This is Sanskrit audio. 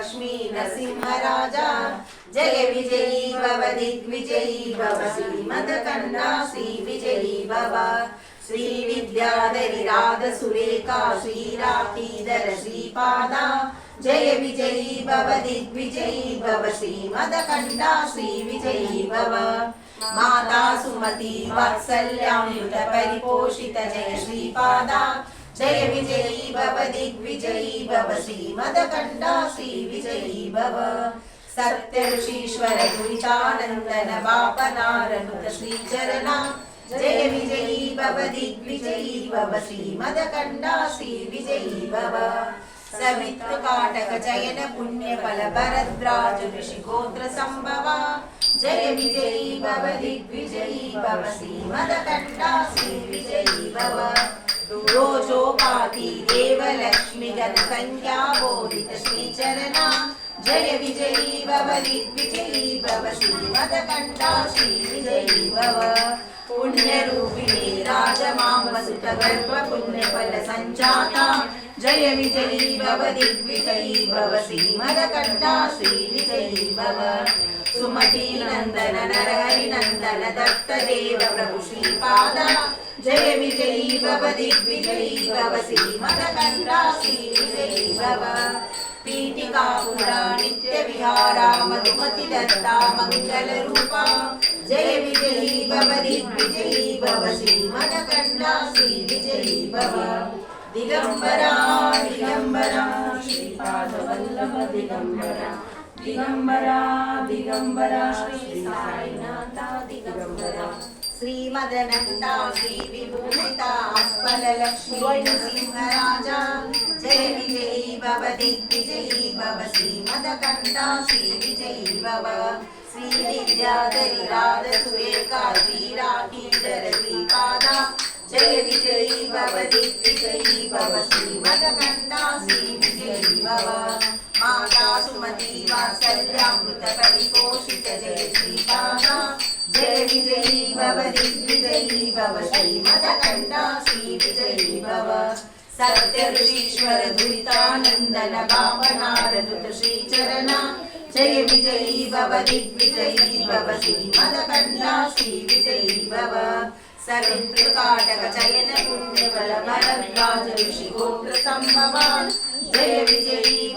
लक्ष्मी नरसिंहराजा जय विजयी भव दिग्विजयी भव श्रीमदकन्ना श्री विजयी भव श्री विद्याधरी राध सुरेखा श्रीराखीधर श्रीपादा जय विजयी भव दिग्विजयी भव श्रीमदकन्ना श्री विजयी भव माता सुमति वात्सल्यामृत परिपोषित जय श्रीपादा जय विजयी भव दिग्विजयी भव श्रीमदकन्ना श्री विजयी भव सत्य ऋषीश्वर दुरितानन्दन वापनारनुत श्रीचरणा जय विजयी भव दिग्विजयी भव श्रीमदकन्ना श्री विजयी भव सवितृकाटक जयन पुण्य फल भरद्राज ऋषि गोत्र संभवा जय विजयी भव दिग्विजयी भव श्रीमदकन्ना श्री विजयी भव रोजोपाति देवलक्ष्मी गण संख्या बोधित श्रीचरणा जय विजयी भव दिग्विजयी भव श्रीमदकन्ना श्री विजयी भव पुण्य रूपिणी राजमांबसुत गर्भ पुण्य फल संजाता जय विजयी भव दिग्विजयी भव श्रीमदकन्ना श्री विजयी भव सुमति नंदन नरहरि नंदन दत्त देव प्रभु श्रीपादा जय विजयी भव दिग्विजयी भव श्रीमदकन्ना श्री विजयी भव पीठिकापुरा नित्य विहारा मधुमति दत्ता मंगल रूपा जय विजयी भव दिग्विजयी भव श्रीमदकन्ना श्री विजयी भव दिगंबरा दिगंबरा श्रीपाद वल्लभ दिगंबरा दिगंबरा दिगंबरा श्री साईनाथ दिगंबरा श्रीमदनंदा श्री विभूषिता अत्पल लक्ष्मी नरसिंहराजा जय विजयी भव दिग्विजयी भव श्रीमदकन्ना श्री विजयी भव श्री विद्याधरी राध सुरेखा श्रीराखीधर श्रीपादा जय विजयी भव दिग्विजयी भव श्रीमदकन्ना श्री विजयी भव माता सुमति वात्सल्यामृत परिपोषित जय श्रीपादा जय विजयी भव दिग्विजयी भव श्रीमदकन्ना श्री विजयी भव सत्य ऋषीश्वर दुरितानन्दन वामनारनुत श्रीचरणा जय विजयी भव दिग्विजयी भव श्रीमदकन्ना श्री विजयी भव सवितृकाटक जयन पुण्य फल भरद्वाज ऋषि गोत्र संभवा जय विजयी